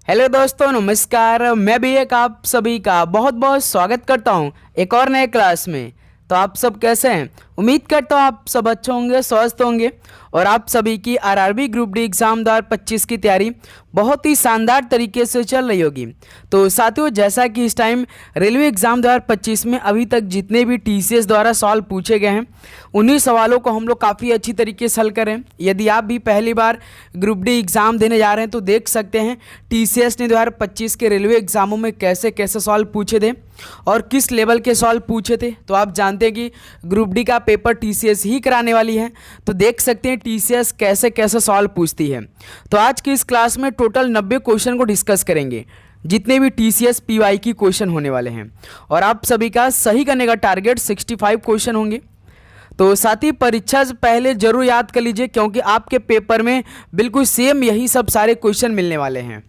Hello दोस्तों, नमस्कार। मैं भी एक आप सभी का बहुत बहुत स्वागत करता हूं एक और नए क्लास में। तो आप सब कैसे हैं? उम्मीद करता हूं आप सब अच्छे होंगे, स्वस्थ होंगे और आप सभी की आरआरबी ग्रुप डी एग्ज़ाम 2025 की तैयारी बहुत ही शानदार तरीके से चल रही होगी। तो साथियों, जैसा कि इस टाइम रेलवे एग्ज़ाम 2025 में अभी तक जितने भी टीसीएस द्वारा सवाल पूछे गए हैं उन्हीं सवालों को हम लोग काफ़ी अच्छी तरीके से हल करें। यदि आप भी पहली बार ग्रुप डी एग्ज़ाम देने जा रहे हैं तो देख सकते हैं टीसीएस ने 2025 के रेलवे एग्ज़ामों में कैसे कैसे सवाल पूछे थे और किस लेवल के सवाल पूछे थे। तो आप जानते हैं कि ग्रुप डी का पेपर टीसीएस ही कराने वाली है, तो देख सकते हैं टीसीएस कैसे कैसे सवाल पूछती है। तो आज की इस क्लास में टोटल 90 क्वेश्चन को डिस्कस करेंगे, जितने भी टीसीएस पीवाई की क्वेश्चन होने वाले हैं, और आप सभी का सही करने का टारगेट 65 क्वेश्चन होंगे। तो साथ ही परीक्षा से पहले जरूर याद कर लीजिए, क्योंकि आपके पेपर में बिल्कुल सेम यही सब सारे क्वेश्चन मिलने वाले हैं।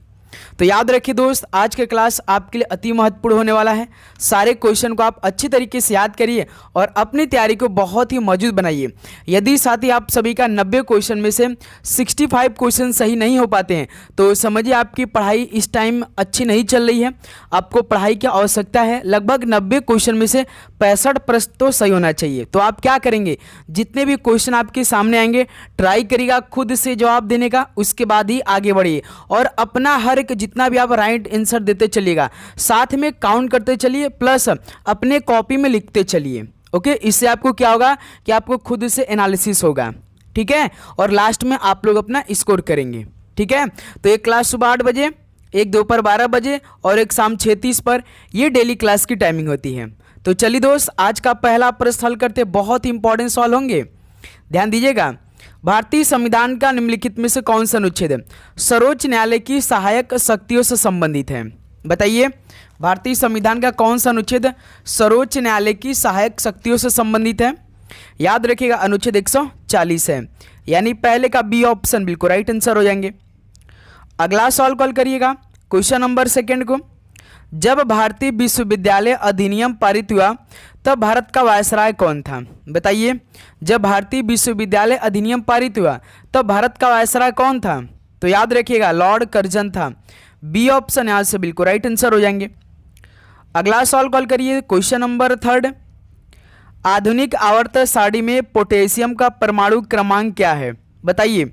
तो याद रखिए दोस्त, आज के क्लास आपके लिए अति महत्वपूर्ण होने वाला है। सारे क्वेश्चन को आप अच्छी तरीके से याद करिए और अपनी तैयारी को बहुत ही मजबूत बनाइए। यदि साथ ही आप सभी का 90 क्वेश्चन में से 65 क्वेश्चन सही नहीं हो पाते हैं तो समझिए आपकी पढ़ाई इस टाइम अच्छी नहीं चल रही है। आपको पढ़ाई की आवश्यकता है। लगभग 90 क्वेश्चन में से 65 प्रश्न तो सही होना चाहिए। तो आप क्या करेंगे, जितने भी क्वेश्चन आपके सामने आएंगे ट्राई करिएगा खुद से जवाब देने का, उसके बाद ही आगे बढ़िए और अपना हर एक जितना भी आप राइट आंसर देते चलिएगा, साथ में काउंट करते चलिए, प्लस अपने कॉपी में लिखते चलिए। ओके, इससे आपको क्या होगा कि आपको खुद से एनालिसिस होगा, ठीक है, और लास्ट में आप लोग अपना स्कोर करेंगे। ठीक है, तो एक क्लास सुबह 8 बजे, एक दोपहर 12 बजे और एक शाम 6:30 पर, ये डेली क्लास की टाइमिंग होती है। तो चलिए दोस्त, आज का पहला प्रश्न हल करते, बहुत ही इंपॉर्टेंट सवाल होंगे, ध्यान दीजिएगा। भारतीय संविधान का निम्नलिखित में से कौन सा अनुच्छेद सर्वोच्च न्यायालय की सहायक शक्तियों से संबंधित है? बताइए, भारतीय संविधान का कौन सा अनुच्छेद सर्वोच्च न्यायालय की सहायक शक्तियों से संबंधित है? याद रखिएगा, अनुच्छेद 140 है, यानी पहले का बी ऑप्शन बिल्कुल राइट आंसर हो जाएंगे। अगला सवाल कॉल करिएगा, क्वेश्चन नंबर 2 को। जब भारतीय विश्वविद्यालय अधिनियम पारित हुआ तब भारत का वायसराय कौन था? बताइए, जब भारतीय विश्वविद्यालय अधिनियम पारित हुआ तब भारत का वायसराय कौन था? तो याद रखिएगा, लॉर्ड कर्जन था। बी ऑप्शन यहाँ से बिल्कुल राइट आंसर हो जाएंगे। अगला सवाल कॉल करिए, क्वेश्चन नंबर 3। आधुनिक आवर्त सारणी में पोटेशियम का परमाणु क्रमांक क्या है? बताइए,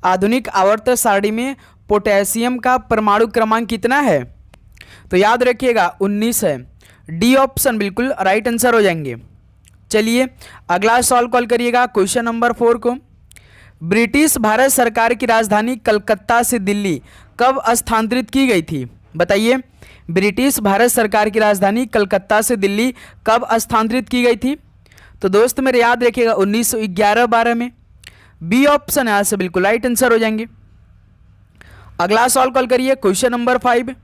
आधुनिक आवर्त सारणी में पोटेशियम का परमाणु क्रमांक कितना है? तो याद रखिएगा 19 है। डी ऑप्शन बिल्कुल राइट आंसर हो जाएंगे। चलिए अगला सवाल कॉल करिएगा, क्वेश्चन नंबर 4 को। ब्रिटिश भारत सरकार की राजधानी कलकत्ता से दिल्ली कब स्थानांतरित की गई थी? बताइए, ब्रिटिश भारत सरकार की राजधानी कलकत्ता से दिल्ली कब स्थानांतरित की गई थी? तो दोस्त मेरे याद रखिएगा 1911-12 में। बी ऑप्शन यहाँ से बिल्कुल राइट आंसर हो जाएंगे। अगला सवाल कॉल करिए, क्वेश्चन नंबर 5।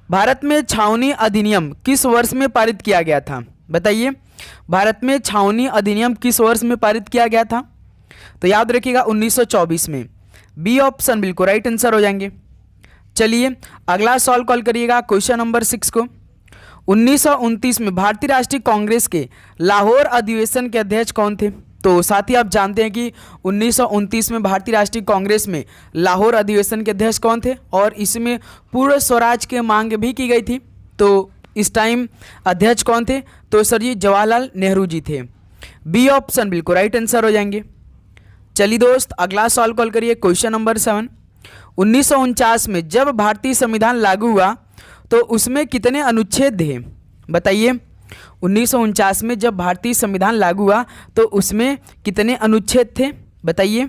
भारत में छावनी अधिनियम किस वर्ष में पारित किया गया था? बताइए, भारत में छावनी अधिनियम किस वर्ष में पारित किया गया था? तो याद रखिएगा 1924 में। बी ऑप्शन बिल्कुल राइट आंसर हो जाएंगे। चलिए अगला सवाल कॉल करिएगा, क्वेश्चन नंबर 6 को। 1929 में भारतीय राष्ट्रीय कांग्रेस के लाहौर अधिवेशन के अध्यक्ष कौन थे? तो साथ ही आप जानते हैं कि 1929 में भारतीय राष्ट्रीय कांग्रेस में लाहौर अधिवेशन के अध्यक्ष कौन थे और इसमें पूर्ण स्वराज की मांग भी की गई थी। तो इस टाइम अध्यक्ष कौन थे? तो सर जी जवाहरलाल नेहरू जी थे। बी ऑप्शन बिल्कुल राइट आंसर हो जाएंगे। चलिए दोस्त अगला सवाल कॉल करिए, क्वेश्चन नंबर 7। 1949 में जब भारतीय संविधान लागू हुआ तो उसमें कितने अनुच्छेद थे? बताइए, 1949 में जब भारतीय संविधान लागू हुआ तो उसमें कितने अनुच्छेद थे? बताइए।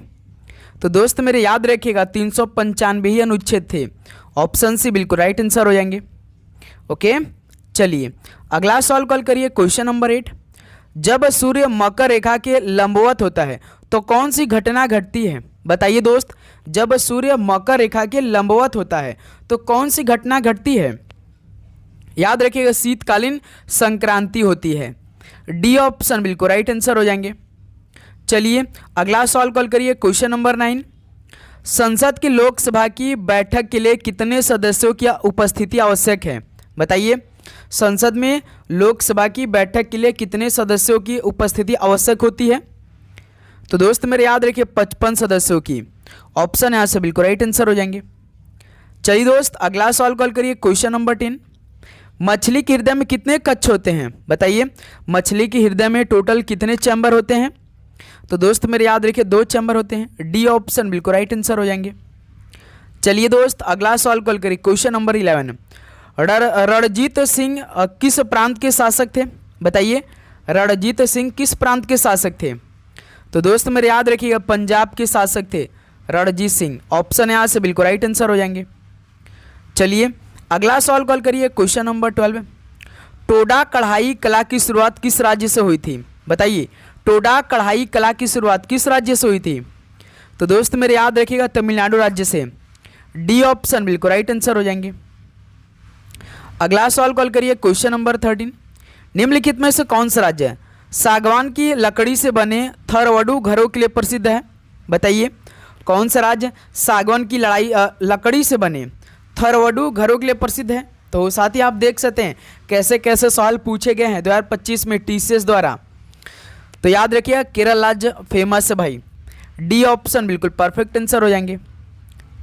तो दोस्त मेरे याद रखिएगा 395 ही अनुच्छेद थे। ऑप्शन सी बिल्कुल राइट आंसर हो जाएंगे। ओके, चलिए अगला सवाल कॉल करिए, क्वेश्चन नंबर 8। जब सूर्य मकर रेखा के लंबवत होता है तो कौन सी घटना घटती है? बताइए दोस्त, जब सूर्य मकर रेखा के लंबवत होता है तो कौन सी घटना घटती है? याद रखिएगा शीतकालीन संक्रांति होती है। डी ऑप्शन बिल्कुल राइट आंसर हो जाएंगे। चलिए अगला सवाल कॉल करिए, क्वेश्चन नंबर 9। संसद की लोकसभा की बैठक के लिए कितने सदस्यों की उपस्थिति आवश्यक है? बताइए, संसद में लोकसभा की बैठक के लिए कितने सदस्यों की उपस्थिति आवश्यक होती है? तो दोस्त मेरे याद रखिए 55 सदस्यों की। ऑप्शन यहाँ से बिल्कुल राइट आंसर हो जाएंगे। चलिए दोस्त अगला सवाल कॉल करिए क्वेश्चन नंबर 10। मछली के हृदय में कितने कक्ष होते हैं? बताइए मछली के हृदय में टोटल कितने चैम्बर होते हैं? तो दोस्त मेरे याद रखिए 2 चैम्बर होते हैं। डी ऑप्शन बिल्कुल राइट आंसर हो जाएंगे। चलिए दोस्त अगला सवाल कॉल करिए क्वेश्चन नंबर 11। रणजीत सिंह किस प्रांत के शासक थे? बताइए रणजीत सिंह किस प्रांत के शासक थे? तो दोस्त मेरे याद रखिएगा पंजाब के शासक थे रणजीत सिंह। ऑप्शन यहाँ से बिल्कुल राइट आंसर हो जाएंगे। चलिए अगला सवाल कॉल करिए क्वेश्चन नंबर 12। टोडा कढ़ाई कला की शुरुआत किस राज्य से हुई थी? बताइए टोडा कढ़ाई कला की शुरुआत किस राज्य से हुई थी? तो दोस्त मेरे याद रखिएगा तमिलनाडु राज्य से। डी ऑप्शन बिल्कुल राइट आंसर हो जाएंगे। अगला सवाल कॉल करिए क्वेश्चन नंबर 13। निम्नलिखित में से कौन सा राज्य सागवान की लकड़ी से बने थरवडु घरों के लिए प्रसिद्ध है? बताइए कौन सा राज्य सागवान की लकड़ी से बने थरवडु घरों के लिए प्रसिद्ध है? तो साथ ही आप देख सकते हैं कैसे कैसे सवाल पूछे गए हैं 2025 में टीसीएस द्वारा। तो याद रखिए केरल राज्य फेमस है भाई। डी ऑप्शन बिल्कुल परफेक्ट आंसर हो जाएंगे।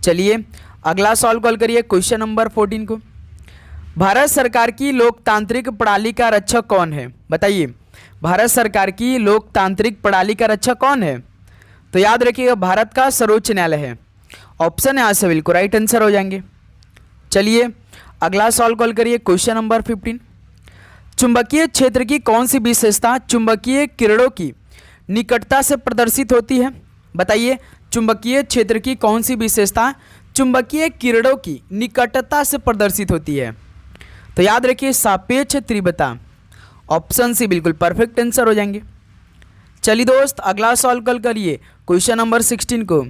चलिए अगला सवाल कॉल करिए क्वेश्चन नंबर 14 को। भारत सरकार की लोकतांत्रिक प्रणाली का रक्षक कौन है? बताइए भारत सरकार की लोकतांत्रिक प्रणाली का रक्षक कौन है? तो याद रखिएगा भारत का सर्वोच्च न्यायालय है। ऑप्शन यहाँ से बिल्कुल राइट आंसर हो जाएंगे। चलिए अगला सवाल कॉल करिए क्वेश्चन नंबर 15। चुंबकीय क्षेत्र की कौन सी विशेषता चुंबकीय किरणों की निकटता से प्रदर्शित होती है? बताइए चुंबकीय क्षेत्र की कौन सी विशेषता चुंबकीय किरणों की निकटता से प्रदर्शित होती है? तो याद रखिए सापेक्ष तीव्रता। ऑप्शन सी बिल्कुल परफेक्ट आंसर हो जाएंगे। चलिए दोस्त अगला सवाल कॉल करिए क्वेश्चन नंबर 16 को।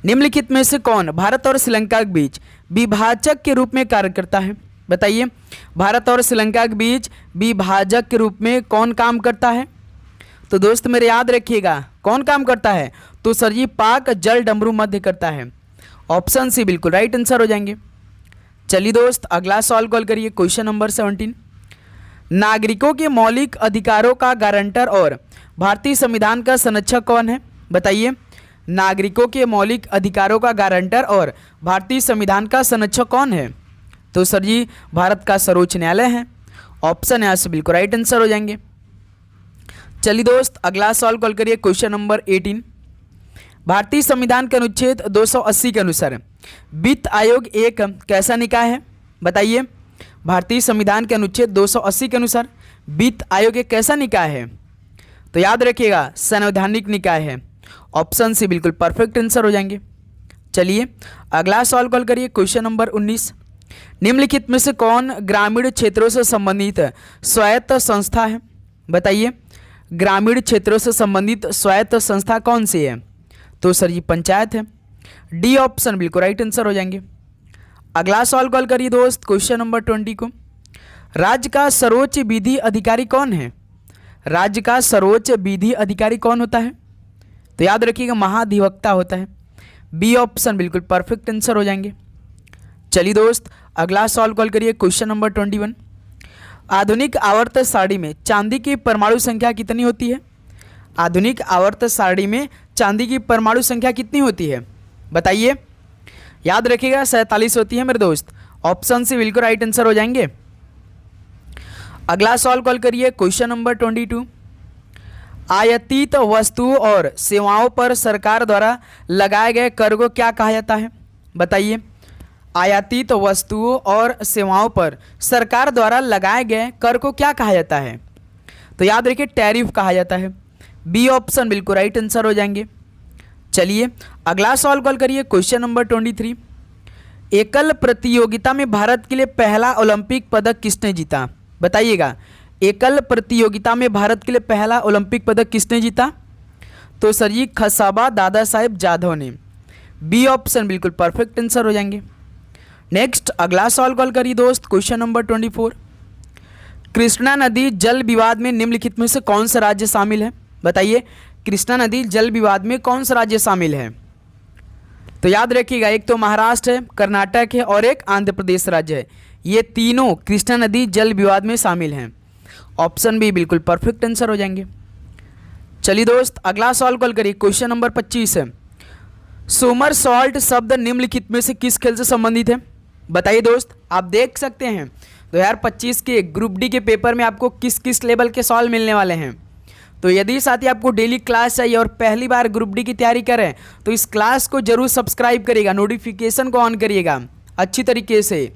निम्नलिखित में से कौन भारत और श्रीलंका के बीच विभाजक के रूप में कार्य करता है? बताइए भारत और श्रीलंका के बीच विभाजक के रूप में कौन काम करता है? तो दोस्त मेरे याद रखिएगा कौन काम करता है? तो सर जी पाक जल डमरू मध्य करता है। ऑप्शन सी बिल्कुल राइट आंसर हो जाएंगे। चलिए दोस्त अगला सवाल कॉल करिए क्वेश्चन नंबर 17। नागरिकों के मौलिक अधिकारों का गारंटर और भारतीय संविधान का संरक्षक कौन है? बताइए नागरिकों के मौलिक अधिकारों का गारंटर और भारतीय संविधान का संरक्षक कौन है? तो सर जी भारत का सर्वोच्च न्यायालय है। ऑप्शन यहाँ से बिल्कुल राइट आंसर हो जाएंगे। चलिए दोस्त अगला सवाल कॉल करिए क्वेश्चन नंबर 18। भारतीय संविधान के अनुच्छेद 280 के अनुसार वित्त आयोग एक कैसा निकाय है? बताइए भारतीय संविधान के अनुच्छेद 280 के अनुसार वित्त आयोग एक कैसा निकाय है? तो याद रखिएगा संवैधानिक निकाय है। ऑप्शन सी बिल्कुल परफेक्ट आंसर हो जाएंगे। चलिए अगला सवाल कॉल करिए क्वेश्चन नंबर 19। निम्नलिखित में से कौन ग्रामीण क्षेत्रों से संबंधित स्वायत्त संस्था है? बताइए ग्रामीण क्षेत्रों से संबंधित स्वायत्त संस्था कौन सी है? तो सर जी पंचायत है। डी ऑप्शन बिल्कुल राइट आंसर हो जाएंगे। अगला सवाल कॉल करिए दोस्त क्वेश्चन नंबर 20 को। राज्य का सर्वोच्च विधि अधिकारी कौन है? राज्य का सर्वोच्च विधि अधिकारी कौन होता है? तो याद रखिएगा महाधिवक्ता होता है। बी ऑप्शन बिल्कुल परफेक्ट आंसर हो जाएंगे। चलिए दोस्त अगला सवाल कॉल करिए क्वेश्चन नंबर 21। आधुनिक आवर्त सारणी में चांदी की परमाणु संख्या कितनी होती है? आधुनिक आवर्त सारणी में चांदी की परमाणु संख्या कितनी होती है? बताइए याद रखिएगा 47 होती है मेरे दोस्त। ऑप्शन से बिल्कुल राइट आंसर हो जाएंगे। अगला सवाल कॉल करिए क्वेश्चन नंबर 22। आयातित वस्तुओं और सेवाओं पर सरकार द्वारा लगाए गए कर को क्या कहा जाता है? बताइए आयातित वस्तुओं और सेवाओं पर सरकार द्वारा लगाए गए कर को क्या कहा जाता है? तो याद रखिए टैरिफ कहा जाता है। बी ऑप्शन बिल्कुल राइट आंसर हो जाएंगे। चलिए अगला सवाल कॉल करिए क्वेश्चन नंबर 23। एकल प्रतियोगिता में भारत के लिए पहला ओलंपिक पदक किसने जीता? बताइएगा एकल प्रतियोगिता में भारत के लिए पहला ओलंपिक पदक किसने जीता? तो सर जी खसाबा दादा साहेब जाधव ने। बी ऑप्शन बिल्कुल परफेक्ट आंसर हो जाएंगे। नेक्स्ट अगला सवाल कॉल करिए दोस्त क्वेश्चन नंबर 24। कृष्णा नदी जल विवाद में निम्नलिखित में से कौन सा राज्य शामिल है? बताइए कृष्णा नदी जल विवाद में कौन सा राज्य शामिल है? तो याद रखिएगा एक तो महाराष्ट्र है, कर्नाटक है और एक आंध्र प्रदेश राज्य है। ये तीनों कृष्णा नदी जल विवाद में शामिल हैं। ऑप्शन बी बिल्कुल परफेक्ट आंसर हो जाएंगे। चलिए दोस्त अगला सवाल कॉल करिए क्वेश्चन नंबर 25 है। सोमर सॉल्ट शब्द निम्नलिखित में से किस खेल से संबंधित है? बताइए दोस्त। आप देख सकते हैं 2025 के ग्रुप डी के पेपर में आपको किस किस लेवल के सवाल मिलने वाले हैं। तो यदि साथी आपको डेली क्लास चाहिए और पहली बार ग्रुप डी की तैयारी करें तो इस क्लास को जरूर सब्सक्राइब करिएगा, नोटिफिकेशन को ऑन करिएगा अच्छी तरीके से,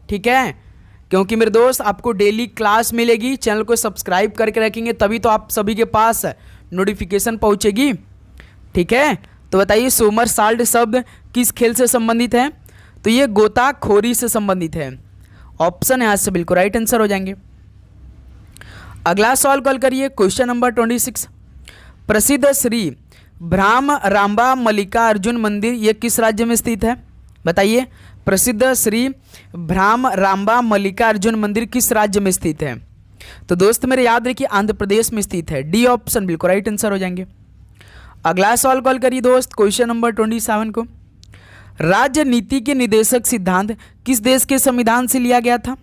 ठीक है? क्योंकि मेरे दोस्त आपको डेली क्लास मिलेगी, चैनल को सब्सक्राइब करके रखेंगे तभी तो आप सभी के पास नोटिफिकेशन पहुंचेगी, ठीक है? तो बताइए सोमर सॉल्ट शब्द किस खेल से संबंधित है? तो ये गोताखोरी से संबंधित है। ऑप्शन यहाँ से बिल्कुल राइट आंसर हो जाएंगे। अगला सवाल कॉल करिए, क्वेश्चन नंबर 26। प्रसिद्ध श्री भ्राम रामबा मल्लिका अर्जुन मंदिर ये किस राज्य में स्थित है? बताइए। प्रसिद्ध श्री भ्राम रामबा मल्लिका अर्जुन मंदिर किस राज्य में स्थित है? तो दोस्त मेरे याद रखिए आंध्र प्रदेश में स्थित है। डी ऑप्शन बिल्कुल राइट आंसर हो जाएंगे। अगला सवाल कॉल करिए दोस्त, क्वेश्चन नंबर 27 को। राजनीति के निदेशक सिद्धांत किस देश के संविधान से लिया गया था?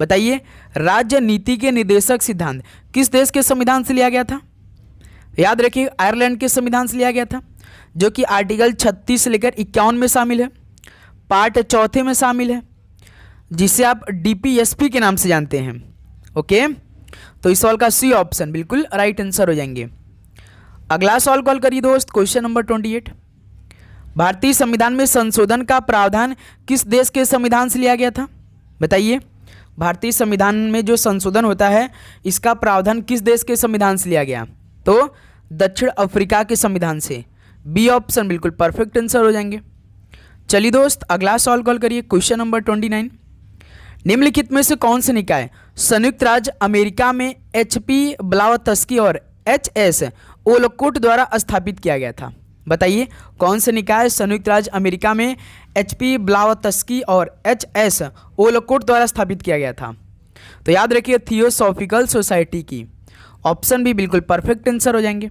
बताइए। राजनीति के निदेशक सिद्धांत किस देश के संविधान से लिया गया था? याद रखिए आयरलैंड के संविधान से लिया गया था, जो कि आर्टिकल 36 से लेकर 51 में शामिल है, पार्ट 4 में शामिल है, जिसे आप डीपीएसपी के नाम से जानते हैं। ओके, तो इस सवाल का सी ऑप्शन बिल्कुल राइट आंसर हो जाएंगे। अगला सवाल कॉल करिए दोस्त, क्वेश्चन नंबर 28। भारतीय संविधान में संशोधन का प्रावधान किस देश के संविधान से लिया गया था? बताइए। भारतीय संविधान में जो संशोधन होता है इसका प्रावधान किस देश के संविधान से लिया गया? तो दक्षिण अफ्रीका के संविधान से। बी ऑप्शन बिल्कुल परफेक्ट आंसर हो जाएंगे। चलिए दोस्त अगला सवाल कॉल करिए, क्वेश्चन नंबर 29। निम्नलिखित में से कौन से निकाय संयुक्त राज्य अमेरिका में HP ब्लावत्स्की और HS ओलकोट द्वारा स्थापित किया गया था? बताइए। कौन से निकाय संयुक्त राज्य अमेरिका में HP ब्लावत्स्की और HS ओलकोट द्वारा स्थापित किया गया था? तो याद रखिए थियोसॉफिकल सोसाइटी की। ऑप्शन भी बिल्कुल परफेक्ट आंसर हो जाएंगे।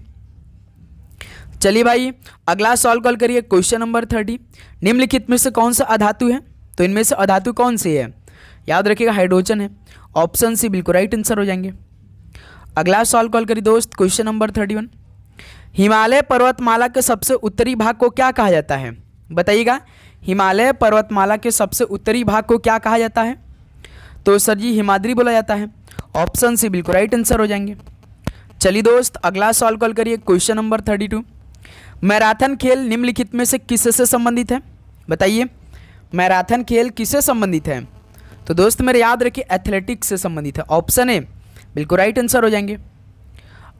चलिए भाई अगला सवाल कॉल करिए, क्वेश्चन नंबर 30। निम्नलिखित में से कौन सा अधातु है? तो इनमें से अधातु कौन सी है? याद रखिएगा हाइड्रोजन है। ऑप्शन सी बिल्कुल राइट आंसर हो जाएंगे। अगला सवाल कॉल करिए दोस्त, क्वेश्चन नंबर 31। हिमालय पर्वतमाला के सबसे उत्तरी भाग को क्या कहा जाता है? बताइएगा। हिमालय पर्वतमाला के सबसे उत्तरी भाग को क्या कहा जाता है? तो सर जी हिमाद्री बोला जाता है। ऑप्शन सी बिल्कुल राइट आंसर हो जाएंगे। चलिए दोस्त अगला सवाल कॉल करिए, क्वेश्चन नंबर 32। मैराथन खेल निम्नलिखित में से किससे संबंधित है? बताइए। मैराथन खेल किससे संबंधित है? तो दोस्त मेरे याद रखिए एथलेटिक्स से संबंधित है। ऑप्शन ए बिल्कुल राइट आंसर हो जाएंगे।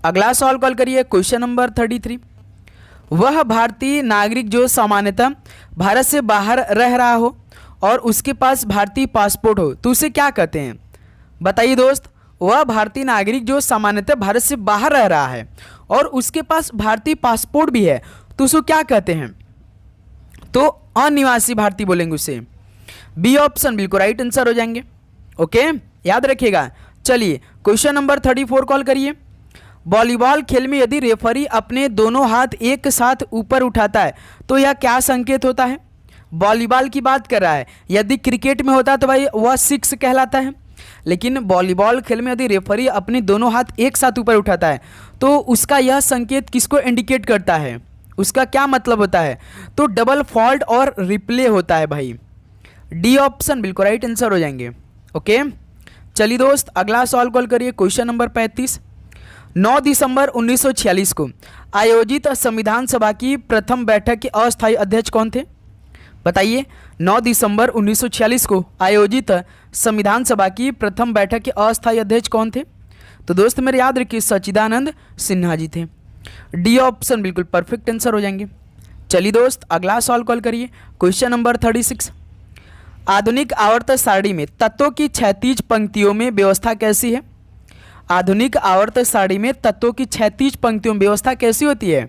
अगला सवाल कॉल करिए, क्वेश्चन नंबर 33। वह भारतीय नागरिक जो सामान्यतः भारत से बाहर रह रहा हो और उसके पास भारतीय पासपोर्ट हो तो उसे क्या कहते हैं? बताइए दोस्त। वह भारतीय नागरिक जो सामान्यतः भारत से बाहर रह रहा है और उसके पास भारतीय पासपोर्ट भी है तो उसको क्या कहते हैं? तो अनिवासी भारतीय बोलेंगे उसे। बी ऑप्शन बिल्कुल राइट आंसर हो जाएंगे। ओके, याद रखिएगा। चलिए क्वेश्चन नंबर 34 कॉल करिए। वॉलीबॉल खेल में यदि रेफरी अपने दोनों हाथ एक साथ ऊपर उठाता है तो यह क्या संकेत होता है? वॉलीबॉल की बात कर रहा है। यदि क्रिकेट में होता तो भाई वह 6 कहलाता है, लेकिन वॉलीबॉल खेल में यदि रेफरी अपने दोनों हाथ एक साथ ऊपर उठाता है तो उसका यह संकेत किसको इंडिकेट करता है? उसका क्या मतलब होता है? तो डबल फॉल्ट और रिप्ले होता है भाई। डी ऑप्शन बिल्कुल राइट आंसर हो जाएंगे। ओके, चलिए दोस्त अगला सवाल कॉल करिए, क्वेश्चन नंबर 35। 9 दिसंबर 1946 को आयोजित संविधान सभा की प्रथम बैठक के अस्थायी अध्यक्ष कौन थे? बताइए। 9 दिसंबर 1946 को आयोजित संविधान सभा की प्रथम बैठक के अस्थायी अध्यक्ष कौन थे? तो दोस्त मेरे याद रखिए सच्चिदानंद सिन्हा जी थे। डी ऑप्शन बिल्कुल परफेक्ट आंसर हो जाएंगे। चलिए दोस्त अगला सवाल कॉल करिए, क्वेश्चन नंबर 36। आधुनिक आवर्त सारणी में तत्वों की क्षैतिज पंक्तियों में व्यवस्था कैसी है? आधुनिक आवर्त सारणी में तत्वों की क्षैतिज पंक्तियों में व्यवस्था कैसी होती है?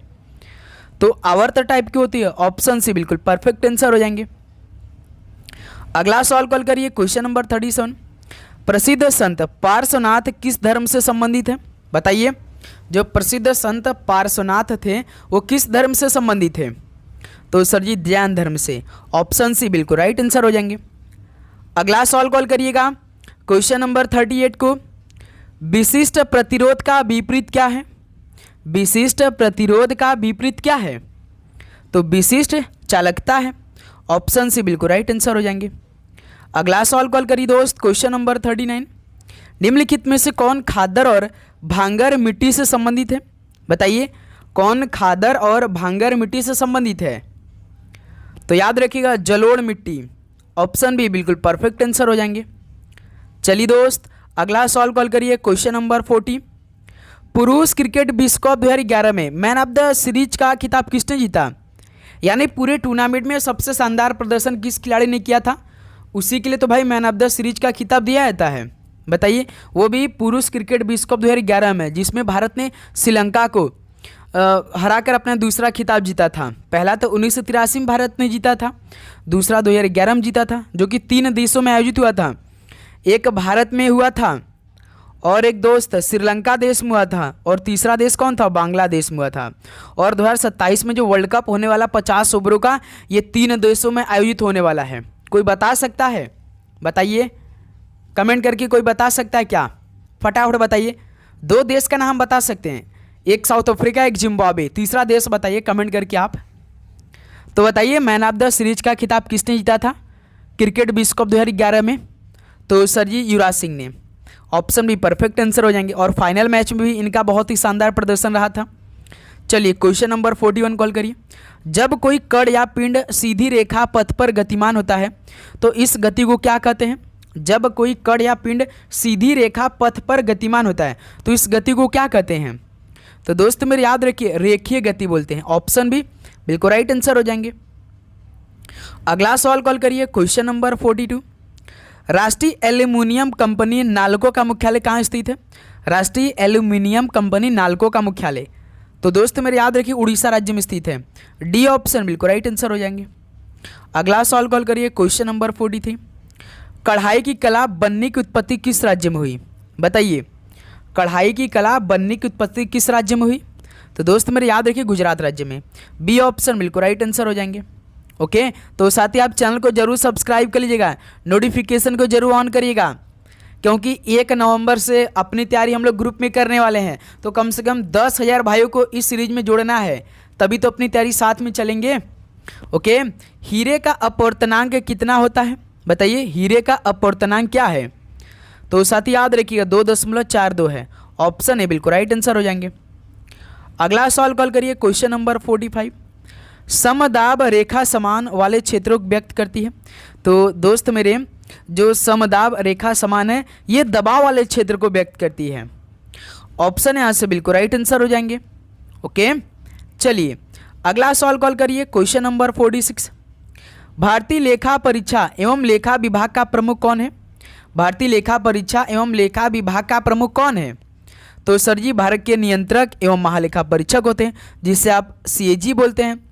तो आवर्त टाइप की होती है। ऑप्शन सी बिल्कुल परफेक्ट आंसर हो जाएंगे। अगला सवाल कॉल करिए, क्वेश्चन नंबर 37। प्रसिद्ध संत पार्श्वनाथ किस धर्म से संबंधित है? बताइए। जो प्रसिद्ध संत पार्श्वनाथ थे वो किस धर्म से संबंधित थे? तो सर जी जैन धर्म से। ऑप्शन सी बिल्कुल राइट आंसर हो जाएंगे। अगला सवाल कॉल करिएगा, क्वेश्चन नंबर 38 को। विशिष्ट प्रतिरोध का विपरीत क्या है? विशिष्ट प्रतिरोध का विपरीत क्या है? तो विशिष्ट चालकता है। ऑप्शन सी बिल्कुल राइट आंसर हो जाएंगे। अगला सवाल कॉल करिए दोस्त, क्वेश्चन नंबर 39। निम्नलिखित में से कौन खादर और भांगर मिट्टी से संबंधित है? बताइए कौन खादर और भांगर मिट्टी से संबंधित है? तो याद रखिएगा जलोढ़ मिट्टी। ऑप्शन बी बिल्कुल परफेक्ट आंसर हो जाएंगे। चलिए दोस्त अगला सवाल कॉल करिए, क्वेश्चन नंबर 40। पुरुष क्रिकेट विश्व कप 2011 में मैन ऑफ द सीरीज का खिताब किसने जीता? यानी पूरे टूर्नामेंट में सबसे शानदार प्रदर्शन किस खिलाड़ी ने किया था, उसी के लिए तो भाई मैन ऑफ द सीरीज का खिताब दिया जाता है। बताइए, वो भी पुरुष क्रिकेट विश्व कप 2011 में, जिसमें भारत ने श्रीलंका को हराकर अपना दूसरा खिताब जीता था। पहला तो 1983 में भारत ने जीता था, दूसरा 2011 में जीता था, जो कि 3 देशों में आयोजित हुआ था। एक भारत में हुआ था और एक दोस्त श्रीलंका देश में हुआ था, और तीसरा देश कौन था? बांग्लादेश में हुआ था। और 2027 में जो वर्ल्ड कप होने वाला 50 ओवरों का, ये 3 देशों में आयोजित होने वाला है। कोई बता सकता है? बताइए कमेंट करके, कोई बता सकता है क्या? फटाफट बताइए। 2 देश का नाम बता सकते हैं, एक साउथ अफ्रीका, एक जिम्बाब्वे। तीसरा देश बताइए कमेंट करके आप। तो बताइए मैन ऑफ द सीरीज का खिताब किसने जीता था क्रिकेट विश्व कप 2011 में? तो सर जी युवराज सिंह ने। ऑप्शन भी परफेक्ट आंसर हो जाएंगे, और फाइनल मैच में भी इनका बहुत ही शानदार प्रदर्शन रहा था। चलिए क्वेश्चन नंबर 41 कॉल करिए। जब कोई कण या पिंड सीधी रेखा पथ पर गतिमान होता है तो इस गति को क्या कहते हैं? जब कोई कण या पिंड सीधी रेखा पथ पर गतिमान होता है तो इस गति को क्या कहते हैं? तो दोस्त मेरे याद रखिए रेखीय गति बोलते हैं। ऑप्शन भी बिल्कुल राइट आंसर हो जाएंगे। अगला सवाल कॉल करिए, क्वेश्चन नंबर 42। राष्ट्रीय एल्यूमिनियम कंपनी नालको का मुख्यालय कहाँ स्थित है? राष्ट्रीय एल्यूमिनियम कंपनी नालको का मुख्यालय, तो दोस्त मेरे याद रखिए उड़ीसा राज्य में स्थित है। डी ऑप्शन बिल्कुल राइट आंसर हो जाएंगे। अगला सवाल कॉल करिए, क्वेश्चन नंबर 43। कढ़ाई की कला बनने की उत्पत्ति किस राज्य में हुई? बताइए कढ़ाई की कला बनने की उत्पत्ति किस राज्य में हुई? तो दोस्त मेरे याद रखिए गुजरात राज्य में। बी ऑप्शन बिल्कुल राइट आंसर हो जाएंगे। ओके, तो साथ ही आप चैनल को जरूर सब्सक्राइब कर लीजिएगा, नोटिफिकेशन को जरूर ऑन करिएगा, क्योंकि 1 नवंबर से अपनी तैयारी हम लोग ग्रुप में करने वाले हैं। तो कम से कम 10,000 भाइयों को इस सीरीज में जोड़ना है, तभी तो अपनी तैयारी साथ में चलेंगे। ओके, हीरे का अपवर्तनांक कितना होता है? बताइए हीरे का अपवर्तनांक क्या है? तो साथ ही याद रखिएगा 2.42 है। ऑप्शन ए बिल्कुल राइट आंसर हो जाएंगे। अगला सवाल कॉल करिए, क्वेश्चन नंबर 45। समदाब रेखा समान वाले क्षेत्रों को व्यक्त करती है। तो दोस्त मेरे जो समदाब रेखा समान है ये दबाव वाले क्षेत्र को व्यक्त करती है। ऑप्शन यहाँ से बिल्कुल राइट आंसर हो जाएंगे। ओके, चलिए अगला सवाल कॉल करिए, क्वेश्चन नंबर 46। भारतीय लेखा परीक्षा एवं लेखा विभाग का प्रमुख कौन है? भारतीय लेखा परीक्षा एवं लेखा विभाग का प्रमुख कौन है? तो सर जी भारत के नियंत्रक एवं महालेखा परीक्षक होते हैं, जिसे आप CAG बोलते हैं।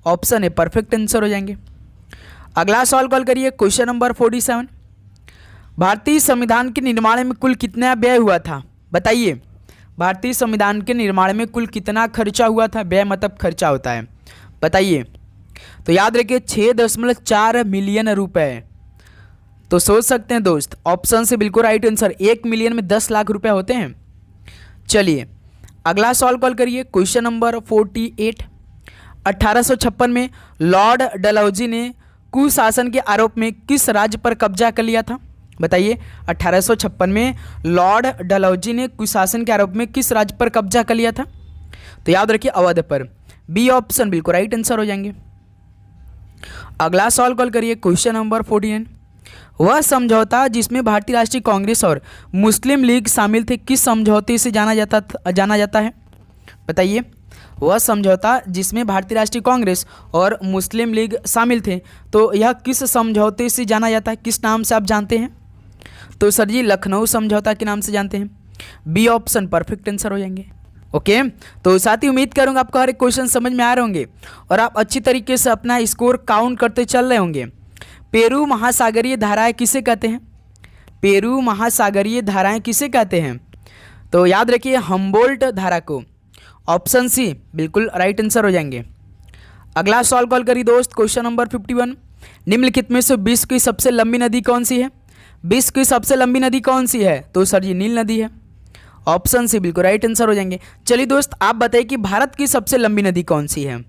ऑप्शन ए परफेक्ट आंसर हो जाएंगे। अगला सवाल कॉल करिए, क्वेश्चन नंबर 47। भारतीय संविधान के निर्माण में कुल कितना व्यय हुआ था? बताइए भारतीय संविधान के निर्माण में कुल कितना खर्चा हुआ था? व्यय मतलब खर्चा होता है, बताइए। तो याद रखिए 6.4 मिलियन रुपए। तो सोच सकते हैं दोस्त, ऑप्शन से बिल्कुल राइट आंसर। 1 मिलियन में 10 लाख रुपए होते हैं। चलिए अगला सवाल कॉल करिए, क्वेश्चन नंबर 48। 1856 में लॉर्ड डलहौजी ने कुशासन के आरोप में किस राज्य पर कब्जा कर लिया था? बताइए 1856 में लॉर्ड डलहौजी ने कुशासन के आरोप में किस राज्य पर कब्जा कर लिया था? तो याद रखिए अवध पर। बी ऑप्शन बिल्कुल राइट आंसर हो जाएंगे। अगला सवाल कॉल करिए, क्वेश्चन नंबर 49। वह समझौता जिसमें भारतीय राष्ट्रीय कांग्रेस और मुस्लिम लीग शामिल थे किस समझौते से जाना जाता है? बताइए वह समझौता जिसमें भारतीय राष्ट्रीय कांग्रेस और मुस्लिम लीग शामिल थे, तो यह किस समझौते से जाना जाता है? किस नाम से आप जानते हैं? तो सर जी लखनऊ समझौता के नाम से जानते हैं। बी ऑप्शन परफेक्ट आंसर हो जाएंगे। ओके, तो साथ ही उम्मीद करूंगा आपको हर एक क्वेश्चन समझ में आ रहे होंगे और आप अच्छी तरीके से अपना स्कोर काउंट करते चल रहे होंगे। पेरू महासागरीय धाराएं किसे कहते हैं? पेरू महासागरीय धाराएं किसे कहते हैं? तो याद रखिए हम्बोल्ट धारा को। ऑप्शन सी बिल्कुल राइट आंसर हो जाएंगे। अगला सवाल कॉल करिए दोस्त, क्वेश्चन नंबर 51। निम्नलिखित में से विश्व की सबसे लंबी नदी कौन सी है? विश्व की सबसे लंबी नदी कौन सी है? तो सर जी नील नदी है। ऑप्शन सी बिल्कुल राइट आंसर हो जाएंगे। चलिए दोस्त आप बताइए कि भारत की सबसे लंबी नदी कौन सी है?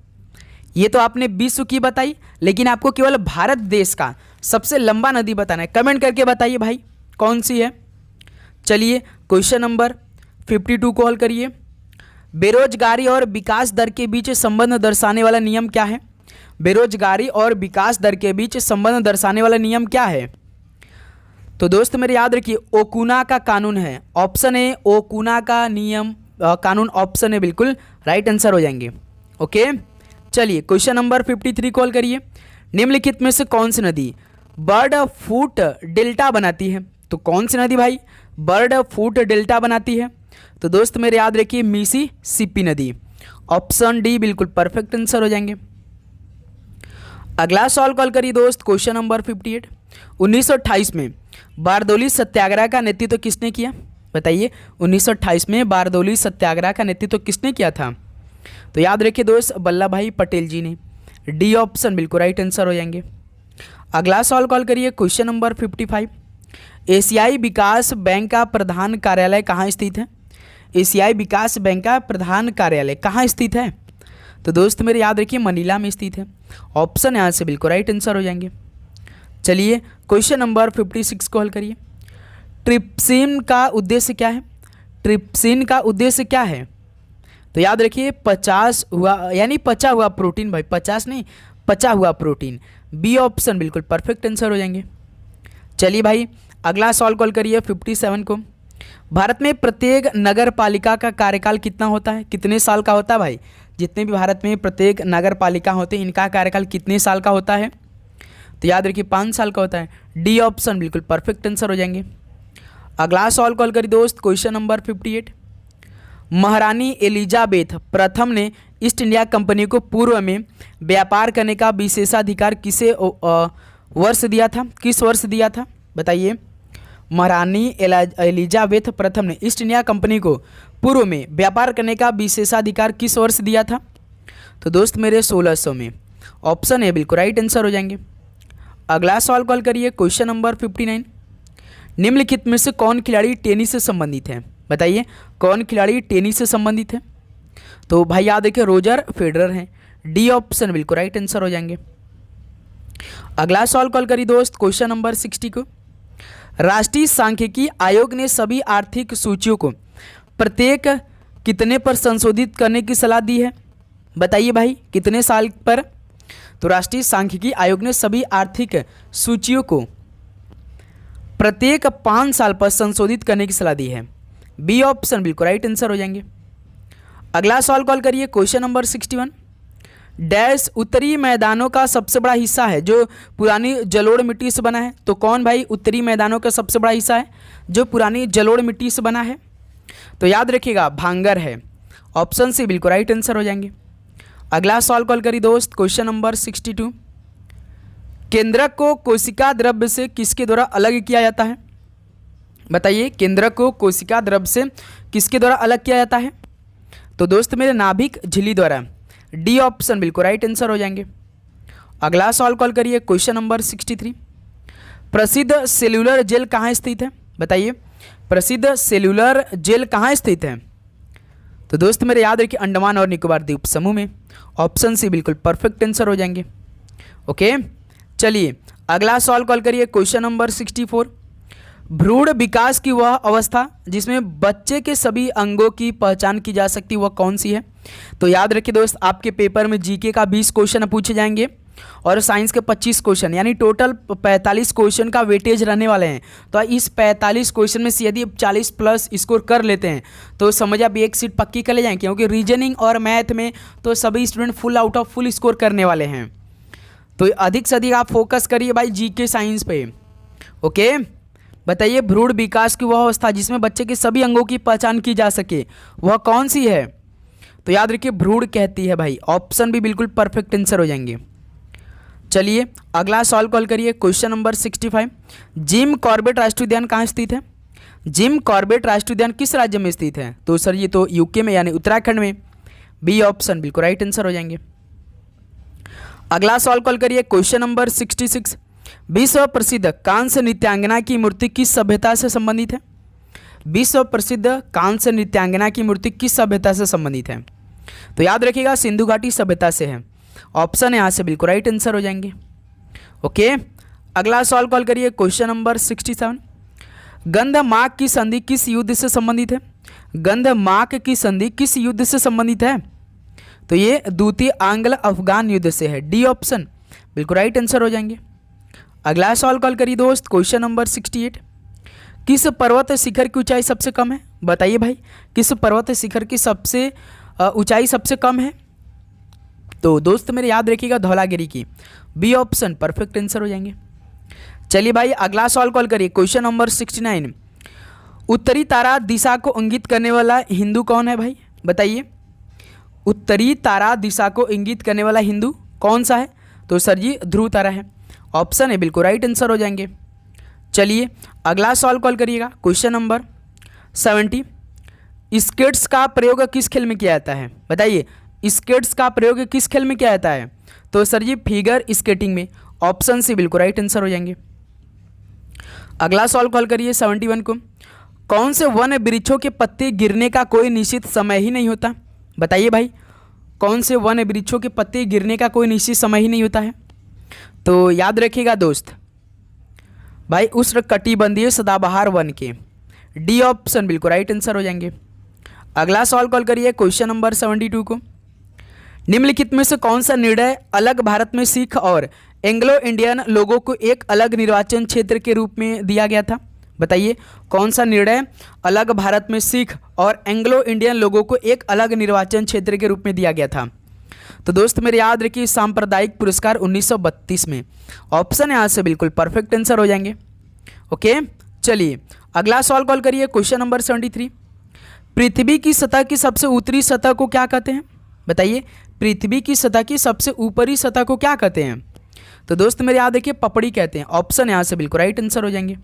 ये तो आपने विश्व की बताई, लेकिन आपको केवल भारत देश का सबसे लंबा नदी बताना है। कमेंट करके बताइए भाई कौन सी है। चलिए क्वेश्चन नंबर 52 को हल करिए। बेरोजगारी और विकास दर के बीच संबंध दर्शाने वाला नियम क्या है? बेरोजगारी और विकास दर के बीच संबंध दर्शाने वाला नियम क्या है? तो दोस्त मेरे याद रखिए ओकुना का कानून है। ऑप्शन ए ओकुना का नियम कानून ऑप्शन है, बिल्कुल राइट आंसर हो जाएंगे। ओके चलिए क्वेश्चन नंबर 53 कॉल करिए। निम्नलिखित में से कौन सी नदी बर्ड फूट डेल्टा बनाती है? तो कौन सी नदी भाई बर्ड फूट डेल्टा बनाती है? तो दोस्त मेरे याद रखिए मिसिसिपी नदी। ऑप्शन डी बिल्कुल परफेक्ट आंसर हो जाएंगे। अगला सवाल कॉल करिए दोस्त क्वेश्चन नंबर 58। 1928 में बारदौली सत्याग्रह का नेतृत्व किसने किया? बताइए 1928 में बारदौली सत्याग्रह का नेतृत्व किसने किया था? तो याद रखिए दोस्त वल्लभ भाई पटेल जी ने। डी ऑप्शन बिल्कुल राइट आंसर हो जाएंगे। अगला सवाल कॉल करिए क्वेश्चन नंबर 55। एशियाई विकास बैंक का प्रधान कार्यालय कहाँ स्थित है? एशियाई विकास बैंक का प्रधान कार्यालय कहाँ स्थित है? तो दोस्त मेरे याद रखिए मनीला में स्थित है। ऑप्शन यहाँ से बिल्कुल राइट आंसर हो जाएंगे। चलिए क्वेश्चन नंबर 56 को हल करिए। ट्रिप्सिन का उद्देश्य क्या है? ट्रिप्सिन का उद्देश्य क्या है? तो याद रखिए 50 हुआ यानी पचा हुआ प्रोटीन भाई, 50 नहीं पचा हुआ प्रोटीन। बी ऑप्शन बिल्कुल परफेक्ट आंसर हो जाएंगे। चलिए भाई अगला सवाल कॉल करिए 57 को। भारत में प्रत्येक नगर पालिका का कार्यकाल कितना होता है? कितने साल का होता है भाई? जितने भी भारत में प्रत्येक नगर पालिका होते हैं इनका कार्यकाल कितने साल का होता है? तो याद रखिए 5 साल का होता है। डी ऑप्शन बिल्कुल परफेक्ट आंसर हो जाएंगे। अगला सवाल कॉल करिए दोस्त क्वेश्चन नंबर 58। महारानी एलिजाबेथ प्रथम ने ईस्ट इंडिया कंपनी को पूर्व में व्यापार करने का विशेषाधिकार किसे वर्ष दिया था? किस वर्ष दिया था बताइए? महारानी एलिजाबेथ प्रथम ने ईस्ट इंडिया कंपनी को पूर्व में व्यापार करने का विशेषाधिकार किस वर्ष दिया था? तो दोस्त मेरे 1600 में। ऑप्शन ए बिल्कुल राइट आंसर हो जाएंगे। अगला सवाल कॉल करिए क्वेश्चन नंबर 59। निम्नलिखित में से कौन खिलाड़ी टेनिस से संबंधित है? बताइए कौन खिलाड़ी टेनिस से संबंधित है? तो भाई याद रखिए रोजर फेडरर हैं। डी ऑप्शन बिल्कुल राइट आंसर हो जाएंगे। अगला सवाल कॉल करिए दोस्त क्वेश्चन नंबर 60 को। राष्ट्रीय सांख्यिकी आयोग ने सभी आर्थिक सूचियों को प्रत्येक कितने पर संशोधित करने की सलाह दी है? बताइए भाई कितने साल पर? तो राष्ट्रीय सांख्यिकी आयोग ने सभी आर्थिक सूचियों को प्रत्येक 5 साल पर संशोधित करने की सलाह दी है। बी ऑप्शन बिल्कुल राइट आंसर हो जाएंगे। अगला सवाल कॉल करिए क्वेश्चन नंबर 61। डैश उत्तरी मैदानों का सबसे बड़ा हिस्सा है जो पुरानी जलोढ़ मिट्टी से बना है? तो कौन भाई उत्तरी मैदानों का सबसे बड़ा हिस्सा है जो पुरानी जलोढ़ मिट्टी से बना है? तो याद रखिएगा भांगर है। ऑप्शन सी बिल्कुल राइट आंसर हो जाएंगे। अगला सवाल कॉल करिए दोस्त क्वेश्चन नंबर 62। केंद्रक को कोशिका द्रव्य से किसके द्वारा अलग किया जाता है? बताइए केंद्रक को कोशिका द्रव्य से किसके द्वारा अलग किया जाता है? तो दोस्त मेरे नाभिक झिल्ली द्वारा। डी ऑप्शन बिल्कुल राइट आंसर हो जाएंगे। अगला सवाल कॉल करिए क्वेश्चन नंबर 63। प्रसिद्ध सेल्यूलर जेल कहाँ स्थित है? बताइए प्रसिद्ध सेल्यूलर जेल कहाँ स्थित है? तो दोस्त मेरे याद रखिए अंडमान और निकोबार द्वीप समूह में। ऑप्शन सी बिल्कुल परफेक्ट आंसर हो जाएंगे। ओके चलिए अगला सवाल कॉल करिए क्वेश्चन नंबर 64। भ्रूण विकास की वह अवस्था जिसमें बच्चे के सभी अंगों की पहचान की जा सकती है वह कौन सी है? तो याद रखिए दोस्त आपके पेपर में जीके का 20 क्वेश्चन पूछे जाएंगे और साइंस के 25 क्वेश्चन यानी टोटल 45 क्वेश्चन का वेटेज रहने वाले हैं। तो इस 45 क्वेश्चन में से यदि 40 प्लस स्कोर कर लेते हैं तो समझ आप एक सीट पक्की कर ले जाएंगे, क्योंकि रीजनिंग और मैथ में तो सभी student full out of full score करने वाले हैं। तो अधिक से अधिक आप फोकस करिए भाई जीके साइंस पे। ओके बताइए भ्रूण विकास की वह अवस्था जिसमें बच्चे के सभी अंगों की पहचान की जा सके वह कौन सी है? तो याद रखिए भ्रूण कहती है भाई। ऑप्शन भी बिल्कुल परफेक्ट आंसर हो जाएंगे। चलिए अगला सवाल कॉल करिए क्वेश्चन नंबर 65। जिम कॉर्बेट राष्ट्रीय उद्यान कहाँ स्थित है? जिम कॉर्बेट राष्ट्रीय उद्यान किस राज्य में स्थित है? तो सर ये तो यूके में यानी उत्तराखंड में। बी ऑप्शन बिल्कुल राइट आंसर हो जाएंगे। अगला सवाल कॉल करिए क्वेश्चन नंबर 66। विश्व प्रसिद्ध कांस्य नृत्यांगना की मूर्ति किस सभ्यता से संबंधित है? विश्व प्रसिद्ध कांस्य नृत्यांगना की मूर्ति किस सभ्यता से संबंधित है? तो याद रखिएगा सिंधु घाटी सभ्यता से है। ऑप्शन यहाँ से बिल्कुल राइट आंसर हो जाएंगे। ओके, अगला सवाल कॉल करिए क्वेश्चन नंबर 67। गंधमार्क की संधि किस युद्ध से संबंधित है? गंधमार्क की संधि किस युद्ध से संबंधित है? तो ये द्वितीय आंग्ल अफगान युद्ध से है, डी ऑप्शन बिल्कुल राइट आंसर हो जाएंगे। अगला सवाल कॉल करिए दोस्त क्वेश्चन नंबर 68। किस पर्वत शिखर की ऊंचाई सबसे कम है? बताइए भाई, किस पर्वत शिखर की सबसे ऊंचाई सबसे कम है? तो दोस्त मेरे याद रखिएगा धौलागिरी की, बी ऑप्शन परफेक्ट आंसर हो जाएंगे। चलिए भाई अगला सवाल कॉल करिए क्वेश्चन नंबर 69। उत्तरी तारा दिशा को इंगित करने वाला हिंदू कौन है भाई? बताइए, उत्तरी तारा दिशा को इंगित करने वाला हिंदू कौन सा है? तो सर जी ध्रुव तारा है, ऑप्शन है बिल्कुल राइट आंसर हो जाएंगे। चलिए अगला सवाल कॉल करिएगा क्वेश्चन नंबर 70। स्केट्स का प्रयोग किस खेल में किया जाता है? बताइए, स्केट्स का प्रयोग किस खेल में किया जाता है? तो सर जी फिगर स्केटिंग में, ऑप्शन से बिल्कुल राइट आंसर हो जाएंगे। अगला सवाल कॉल करिए 71 को। कौन से वन वृक्षों के पत्ते गिरने का कोई निश्चित समय ही नहीं होता? बताइए भाई, कौन से वन वृक्षों के पत्ते गिरने का कोई निश्चित समय ही नहीं होता है? तो याद रखिएगा दोस्त भाई, उष्णकटिबंधीय सदाबहार वन के, डी ऑप्शन बिल्कुल राइट आंसर हो जाएंगे। अगला सवाल कॉल करिए क्वेश्चन नंबर 72 को। निम्नलिखित में से कौन सा निर्णय अलग भारत में सिख और एंग्लो इंडियन लोगों को एक अलग निर्वाचन क्षेत्र के रूप में दिया गया था? बताइए, कौन सा निर्णय अलग भारत में सिख और एंग्लो इंडियन लोगों को एक अलग निर्वाचन क्षेत्र के रूप में दिया गया था? तो दोस्त मेरे याद रखिए सांप्रदायिक पुरस्कार 1932 में, ऑप्शन यहाँ से बिल्कुल परफेक्ट आंसर हो जाएंगे। ओके, चलिए अगला सवाल कॉल करिए क्वेश्चन नंबर 73। पृथ्वी की सतह की सबसे ऊपरी सतह को क्या कहते हैं? बताइए, पृथ्वी की सतह की सबसे ऊपरी सतह को क्या कहते हैं? तो दोस्त मेरे याद रखिए पपड़ी कहते हैं, ऑप्शन यहाँ से बिल्कुल राइट आंसर हो जाएंगे।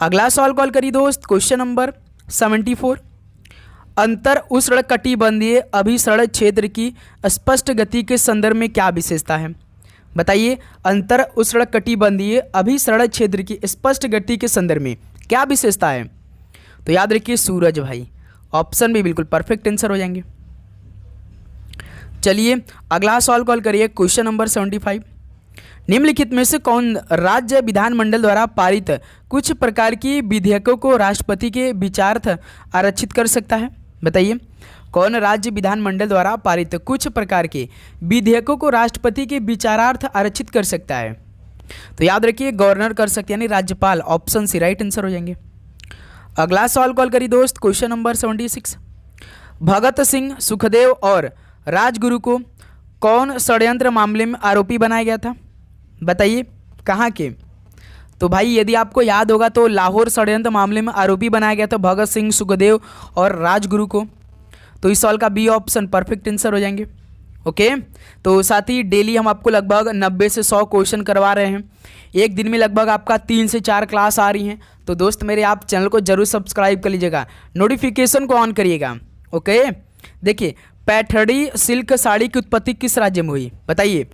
अगला सवाल कॉल करिए दोस्त क्वेश्चन नंबर 74। अंतर उष्णकटिबंधीय अभिसरण क्षेत्र की स्पष्ट गति के संदर्भ में क्या विशेषता है? बताइए, अंतर उष्णकटिबंधीय अभिसरण क्षेत्र की स्पष्ट गति के संदर्भ में क्या विशेषता है? तो याद रखिए सूरज भाई, ऑप्शन भी बिल्कुल परफेक्ट आंसर हो जाएंगे। चलिए अगला सवाल कॉल करिए क्वेश्चन नंबर 75। निम्नलिखित में से कौन राज्य विधानमंडल द्वारा पारित कुछ प्रकार की विधेयकों को राष्ट्रपति के विचारार्थ आरक्षित कर सकता है? बताइए, कौन राज्य विधानमंडल द्वारा पारित कुछ प्रकार के विधेयकों को राष्ट्रपति के विचारार्थ आरक्षित कर सकता है? तो याद रखिए गवर्नर कर सकते हैं, यानी राज्यपाल, ऑप्शन सी राइट आंसर हो जाएंगे। अगला सवाल कॉल करिए दोस्त क्वेश्चन नंबर 76। भगत सिंह, सुखदेव और राजगुरु को कौन षड्यंत्र मामले में आरोपी बनाया गया था? बताइए कहाँ के? तो भाई यदि आपको याद होगा तो लाहौर षड्यंत्र मामले में आरोपी बनाया गया था भगत सिंह, सुखदेव और राजगुरु को। तो इस सवाल का बी ऑप्शन परफेक्ट आंसर हो जाएंगे। ओके, तो साथ ही डेली हम आपको लगभग 90 से 100 क्वेश्चन करवा रहे हैं। एक दिन में लगभग आपका 3 से 4 क्लास आ रही हैं। तो दोस्त मेरे आप चैनल को जरूर सब्सक्राइब कर लीजिएगा, नोटिफिकेशन को ऑन करिएगा। ओके, देखिए पैठणी सिल्क साड़ी की उत्पत्ति किस राज्य में हुई? बताइए,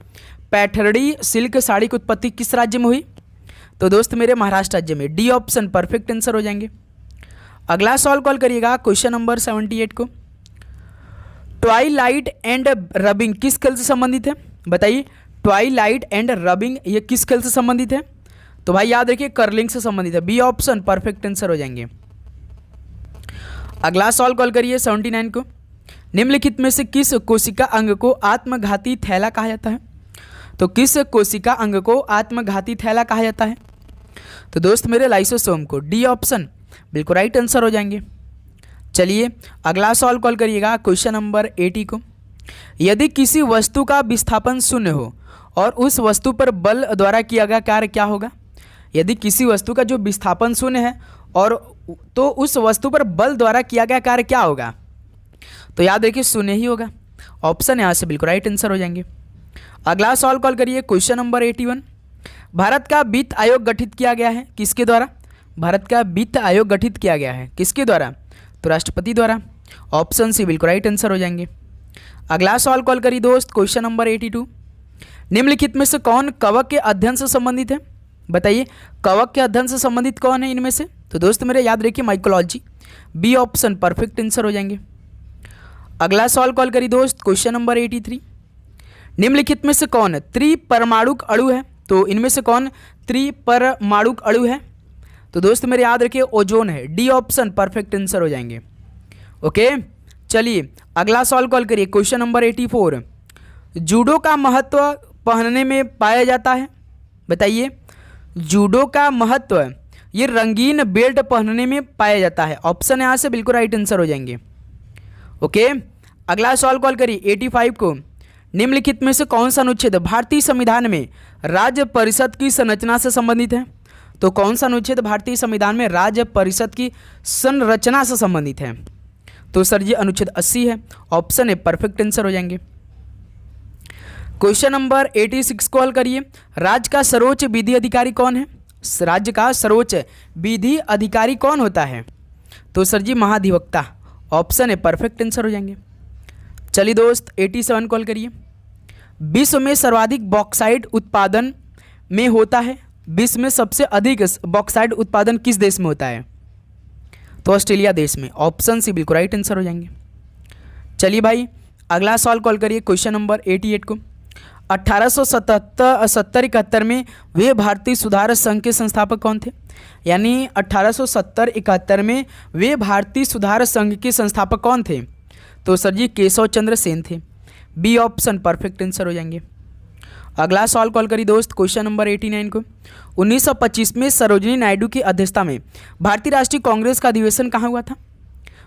पैठणी सिल्क साड़ी की उत्पत्ति किस राज्य में हुई? तो दोस्त मेरे महाराष्ट्र राज्य में, डी ऑप्शन परफेक्ट आंसर हो जाएंगे। अगला सवाल कॉल करिएगा क्वेश्चन नंबर 78 को। ट्वाइलाइट एंड रबिंग किस खेल से संबंधित है? बताइए, ट्वाइलाइट एंड रबिंग ये किस खेल से संबंधित है? तो भाई याद रखिए कर्लिंग से संबंधित है, बी ऑप्शन परफेक्ट आंसर हो जाएंगे। अगला सवाल कॉल करिए 79 को। निम्नलिखित में से किस कोशिका अंग को आत्मघाती थैला कहा जाता है? तो किस कोशिका अंग को आत्मघाती थैला कहा जाता है? तो दोस्त मेरे लाइसोसोम को, डी ऑप्शन बिल्कुल राइट आंसर हो जाएंगे। चलिए अगला सवाल कॉल करिएगा क्वेश्चन नंबर 80 को। यदि किसी वस्तु का विस्थापन शून्य हो और उस वस्तु पर बल द्वारा किया गया कार्य क्या होगा? यदि किसी वस्तु का जो विस्थापन शून्य है और तो उस वस्तु पर बल द्वारा किया गया कार्य क्या होगा? तो याद रखिए शून्य ही होगा, ऑप्शन यहाँ से बिल्कुल राइट आंसर हो जाएंगे। अगला सवाल कॉल करिए क्वेश्चन नंबर 81। भारत का वित्त आयोग गठित किया गया है किसके द्वारा? भारत का वित्त आयोग गठित किया गया है किसके द्वारा? तो राष्ट्रपति द्वारा, ऑप्शन सी बिल्कुल राइट आंसर हो जाएंगे। अगला सवाल कॉल करिए दोस्त क्वेश्चन नंबर 82। निम्नलिखित में से कौन कवक के अध्ययन से संबंधित है? बताइए, कवक के अध्ययन से संबंधित कौन है इनमें से? तो दोस्त मेरे याद रखिए mycology, B option perfect answer हो जाएंगे। अगला सवाल कॉल करिए दोस्त क्वेश्चन नंबर 83। निम्नलिखित में से कौन त्रिपरमाणुक अणु है? तो इनमें से कौन त्रिपरमाणुक अणु है? तो दोस्त मेरे याद रखिए ओजोन है। डी ऑप्शन परफेक्ट आंसर हो जाएंगे। ओके, चलिए अगला सवाल कॉल करिए। क्वेश्चन नंबर 84, जूडो का महत्व पहनने में पाया जाता है? बताइए, जूडो का महत्व ये रंगीन बेल्ट पहनने में पाया जाता है। ऑप्शन यहाँ से बिल्कुल राइट आंसर हो जाएंगे। ओके, अगला सवाल कॉल करिए 85 को। निम्नलिखित में से कौन सा अनुच्छेद भारतीय संविधान में राज्य परिषद की संरचना से संबंधित है? तो कौन सा अनुच्छेद भारतीय संविधान में राज्य परिषद की संरचना से संबंधित है? तो सर जी अनुच्छेद 80 है। ऑप्शन ए परफेक्ट आंसर हो जाएंगे। क्वेश्चन नंबर 86 कॉल करिए। राज्य का सर्वोच्च विधि अधिकारी कौन है? राज्य का सर्वोच्च विधि अधिकारी कौन होता है? तो सर जी महाधिवक्ता। ऑप्शन ए परफेक्ट आंसर हो जाएंगे। चलिए दोस्त 87 कॉल करिए। विश्व में सर्वाधिक बॉक्साइट उत्पादन में होता है? विश्व में सबसे अधिक बॉक्साइट उत्पादन किस देश में होता है? तो ऑस्ट्रेलिया देश में। ऑप्शन सी बिल्कुल राइट आंसर हो जाएंगे। चलिए भाई अगला सवाल कॉल करिए। क्वेश्चन नंबर 88 को। 1870-71 में वे भारतीय सुधार संघ के संस्थापक कौन थे? यानी 1870-71 में वे भारतीय सुधार संघ के संस्थापक कौन थे? तो सर जी केशव चंद्र सेन थे। बी ऑप्शन परफेक्ट आंसर हो जाएंगे। अगला सवाल कॉल करिए दोस्त। क्वेश्चन नंबर 89 को। 1925 में सरोजिनी नायडू की अध्यक्षता में भारतीय राष्ट्रीय कांग्रेस का अधिवेशन कहाँ हुआ था?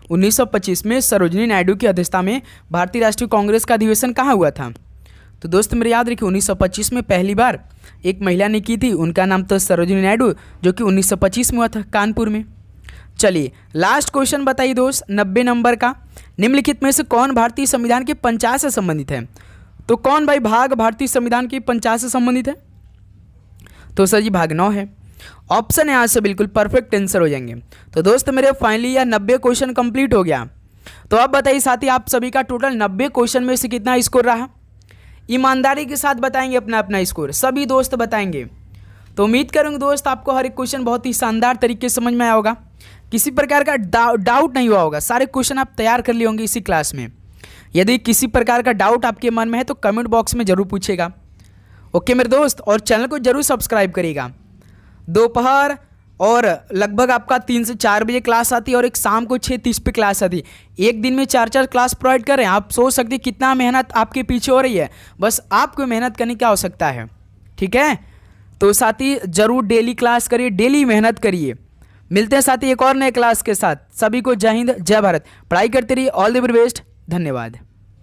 1925 में सरोजिनी नायडू की अध्यक्षता में भारतीय राष्ट्रीय कांग्रेस का अधिवेशन कहाँ हुआ था? तो दोस्त मेरे याद रखिए 1925 में पहली बार एक महिला ने की थी, उनका नाम तो सरोजिनी नायडू, जो कि 1925 में हुआ था कानपुर में। चलिए लास्ट क्वेश्चन बताइए दोस्त 90 नंबर का। निम्नलिखित में से कौन भारतीय संविधान के पंचायत से संबंधित है? तो कौन भाई भाग भारतीय संविधान की पंचायत से संबंधित है? तो सर जी भाग 9 है। ऑप्शन यहाँ से बिल्कुल परफेक्ट आंसर हो जाएंगे। तो दोस्त मेरे फाइनली यह 90 क्वेश्चन कंप्लीट हो गया। तो अब बताइए साथी आप सभी का टोटल 90 क्वेश्चन में से कितना स्कोर रहा? ईमानदारी के साथ बताएंगे अपना अपना स्कोर, सभी दोस्त बताएंगे। तो उम्मीद करूँगा दोस्त आपको हर एक क्वेश्चन बहुत ही शानदार तरीके से समझ में आया होगा, किसी प्रकार का डाउट नहीं हुआ होगा। सारे क्वेश्चन आप तैयार कर लिए होंगे इसी क्लास में। यदि किसी प्रकार का डाउट आपके मन में है तो कमेंट बॉक्स में जरूर पूछेगा। ओके मेरे दोस्त, और चैनल को जरूर सब्सक्राइब करिएगा। दोपहर और लगभग आपका 3 से 4 बजे क्लास आती है और एक शाम को 6:30 पे क्लास आती है। एक दिन में 4 क्लास प्रोवाइड कर रहे हैं। आप सोच सकते हैं कितना मेहनत आपके पीछे हो रही है। बस आपको मेहनत करने की आवश्यकता है, ठीक है? तो साथी जरूर डेली क्लास करिए, डेली मेहनत करिए। मिलते हैं साथी एक और नए क्लास के साथ। सभी को जय हिंद, जय भारत। पढ़ाई करते रहिए। All the very best. धन्यवाद।